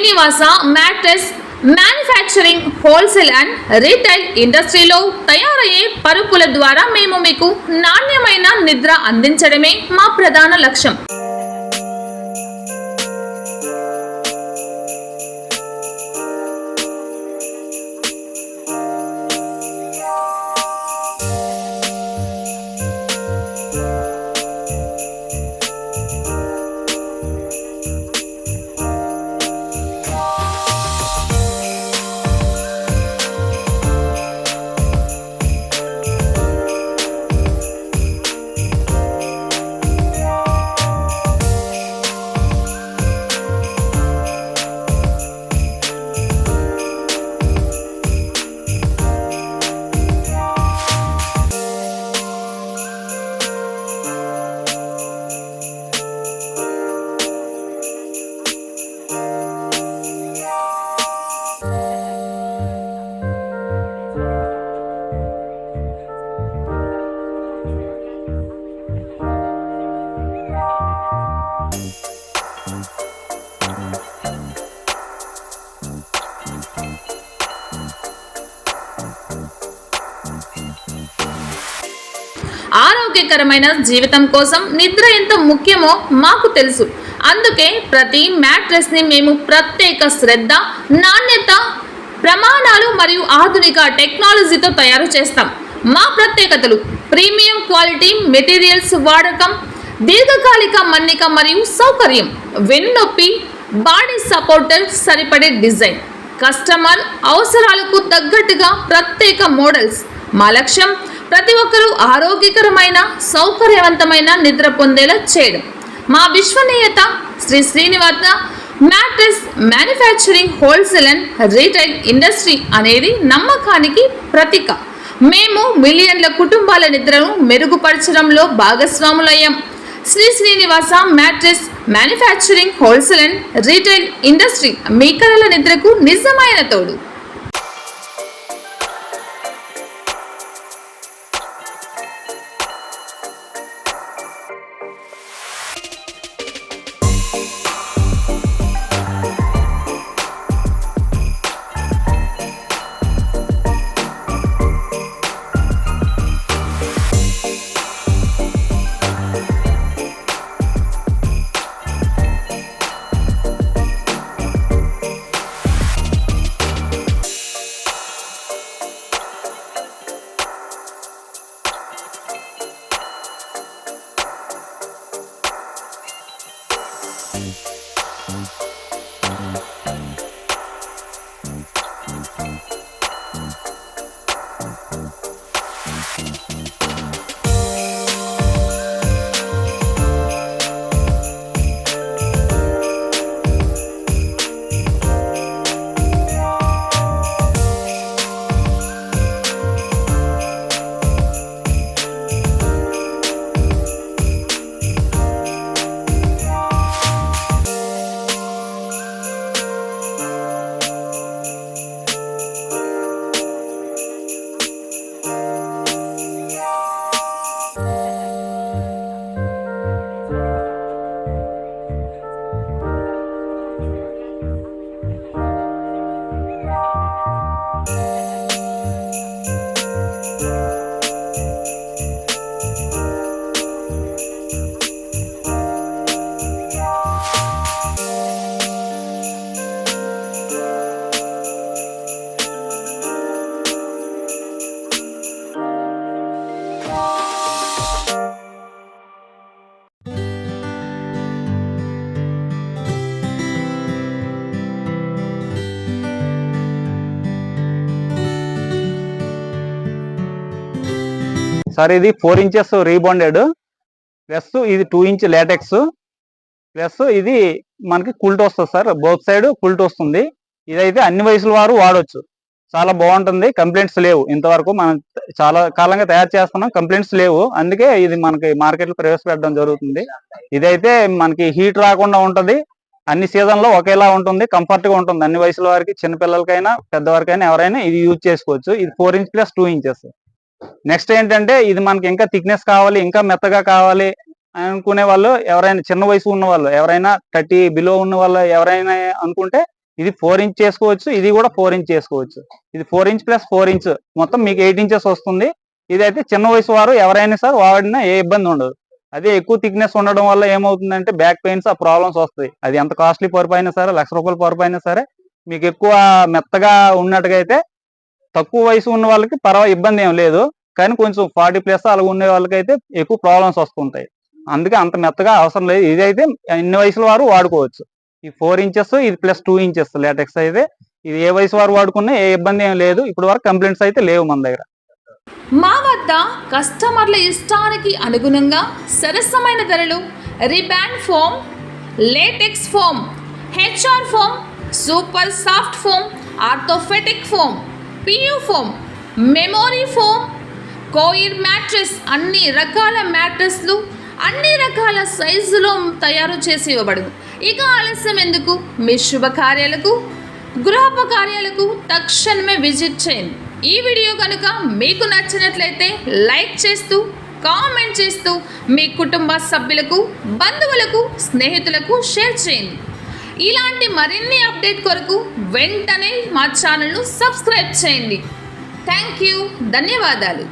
Srinivasa mattress manufacturing wholesale and retail ఇండస్ట్రీలో తయారయ్యే పరుపుల ద్వారా మేము మీకు నాణ్యమైన నిద్ర అందించడమే మా ప్రధాన లక్ష్యం. ఆరోగ్యకరమైన జీవితం కోసం నిద్ర ఎంత ముఖ్యమో మాకు తెలుసు. అందుకే ప్రతి మ్యాట్రెస్ ని మేము ప్రత్యేక శ్రద్ధ, నాణ్యత, ప్రమాణాలు మరియు ఆధునిక టెక్నాలజీతో తయారు చేస్తాం. మా ప్రత్యేకతలు: ప్రీమియం క్వాలిటీ మెటీరియల్స్ వాడకం, దీర్ఘకాలిక మన్నిక మరియు సౌకర్యం, వెన్నునొప్పి బాడీ సపోర్టర్ సరిపడే డిజైన్, కస్టమర్ అవసరాలకు తగ్గట్టుగా ప్రత్యేక మోడల్స్. మా లక్ష్యం ప్రతి ఒక్కరూ ఆరోగ్యకరమైన, సౌకర్యవంతమైన నిద్ర పొందేలా చేయడం. మా విశ్వనీయత Shri Srinivasa mattress manufacturing wholesale and retail industry అనేది నమ్మకానికి ప్రతీక. మేము మిలియన్ల కుటుంబాల నిద్రను మెరుగుపరచడంలో భాగస్వాములయ్యాం. Shri Srinivasa mattress manufacturing wholesale and retail industry మీ కలల నిద్రకు నిజమైన తోడు. సార్ ఇది 4 ఇంచెస్ రీబాండెడ్ ప్లస్ ఇది 2 ఇంచ్ లాటెక్స్ ప్లస్ ఇది మనకి కుల్ట్ వస్తుంది సార్. బోత్ సైడ్ కుల్ట్ వస్తుంది. ఇదైతే అన్ని వయసుల వారు వాడవచ్చు. చాలా బాగుంటుంది. కంప్లైంట్స్ లేవు. ఇంతవరకు మనం చాలా కాలంగా తయారు చేస్తున్నాం, కంప్లైంట్స్ లేవు. అందుకే ఇది మనకి మార్కెట్లో ప్రవేశపెట్టడం జరుగుతుంది. ఇదైతే మనకి హీట్ రాకుండా ఉంటది. అన్ని సీజన్లో ఒకేలా ఉంటుంది, కంఫర్ట్గా ఉంటుంది. అన్ని వయసుల వారికి, చిన్నపిల్లలకైనా పెద్దవారికైనా ఎవరైనా ఇది యూజ్ చేసుకోవచ్చు. ఇది 4 ఇంచ్ ప్లస్ 2 ఇంచెస్. నెక్స్ట్ ఏంటంటే ఇది మనకి ఇంకా థిక్నెస్ కావాలి, ఇంకా మెత్తగా కావాలి అనుకునే వాళ్ళు ఎవరైనా, చిన్న వయసు ఉన్న వాళ్ళు ఎవరైనా 30 బిలో ఉన్న వాళ్ళు ఎవరైనా అనుకుంటే ఇది 4 ఇంచ్ చేసుకోవచ్చు, ఇది కూడా 4 ఇంచ్ చేసుకోవచ్చు. ఇది 4 ఇంచ్ ప్లస్ 4 ఇంచ్ మొత్తం మీకు 8 ఇంచెస్ వస్తుంది. ఇదైతే చిన్న వయసు వారు ఎవరైనా సార్ వాడినా ఏ ఇబ్బంది ఉండదు. అదే ఎక్కువ థిక్నెస్ ఉండడం వల్ల ఏమవుతుందంటే బ్యాక్ పెయిన్స్ ఆ ప్రాబ్లమ్స్ వస్తాయి. అది ఎంత కాస్ట్లీ పరుపు అయినా సరే, ₹1,00,000 పరుపు అయినా సరే, మీకు ఎక్కువ మెత్తగా ఉన్నట్టుగా అయితే తక్కువ వయసు ఉన్న వాళ్ళకి ఇబ్బంది ఏం లేదు. కానీ కొంచెం 40+ అలా ఉండే వాళ్ళకైతే ఎక్కువ ప్రాబ్లమ్స్ వస్తుంటాయి. అందుకే అంత మెత్తగా అవసరం లేదు. ఇదైతే అన్ని వయసుల వారు వాడుకోవచ్చు. ఈ 4 ఇంచెస్ ఇది ప్లస్ 2 ఇంచెస్ లేటెక్స్ అయితే ఇది ఏ వయసు వారు వాడుకున్నా ఏ ఇబ్బంది ఏం లేదు. ఇప్పుడు వరకు కంప్లైంట్స్ అయితే లేవు మన దగ్గర. మా వద్ద కస్టమర్ల ఇష్టానికి అనుగుణంగా సరసమైన ధరలు rebound foam, latex foam, HR foam, super soft foam, orthopaedic foam, PU foam, memory foam, coir mattress అన్ని రకాల మ్యాట్రెస్లు అన్ని రకాల సైజులో తయారు చేసి ఇవ్వబడును. ఇక ఆలస్యం ఎందుకు? మీ శుభకార్యాలకు, గృహోపకార్యాలకు తక్షణమే విజిట్ చేయండి. ఈ వీడియో కనుక మీకు నచ్చినట్లయితే లైక్ చేస్తూ, కామెంట్ చేస్తూ మీ కుటుంబ సభ్యులకు, బంధువులకు, స్నేహితులకు షేర్ చేయండి. ఇలాంటి మరిన్ని అప్డేట్ కొరకు వెంటనే మా ఛానల్ను సబ్స్క్రైబ్ చేయండి. థ్యాంక్ యూ, ధన్యవాదాలు.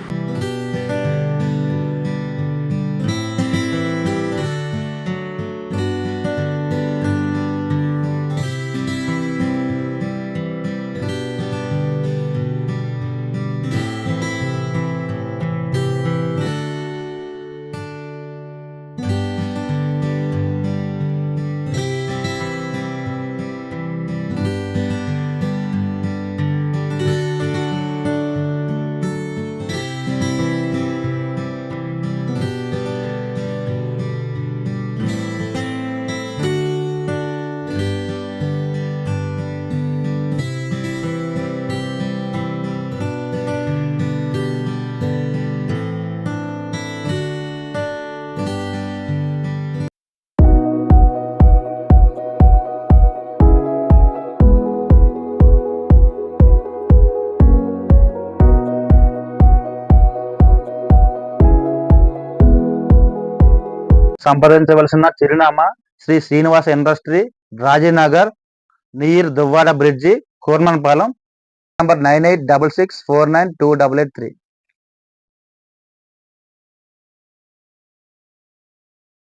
సంప్రదించవలసిన చిరునామా Shri Srinivasa industry, Rajinagar, near Duvvada bridge, Kurmannapalem, number 9866492883.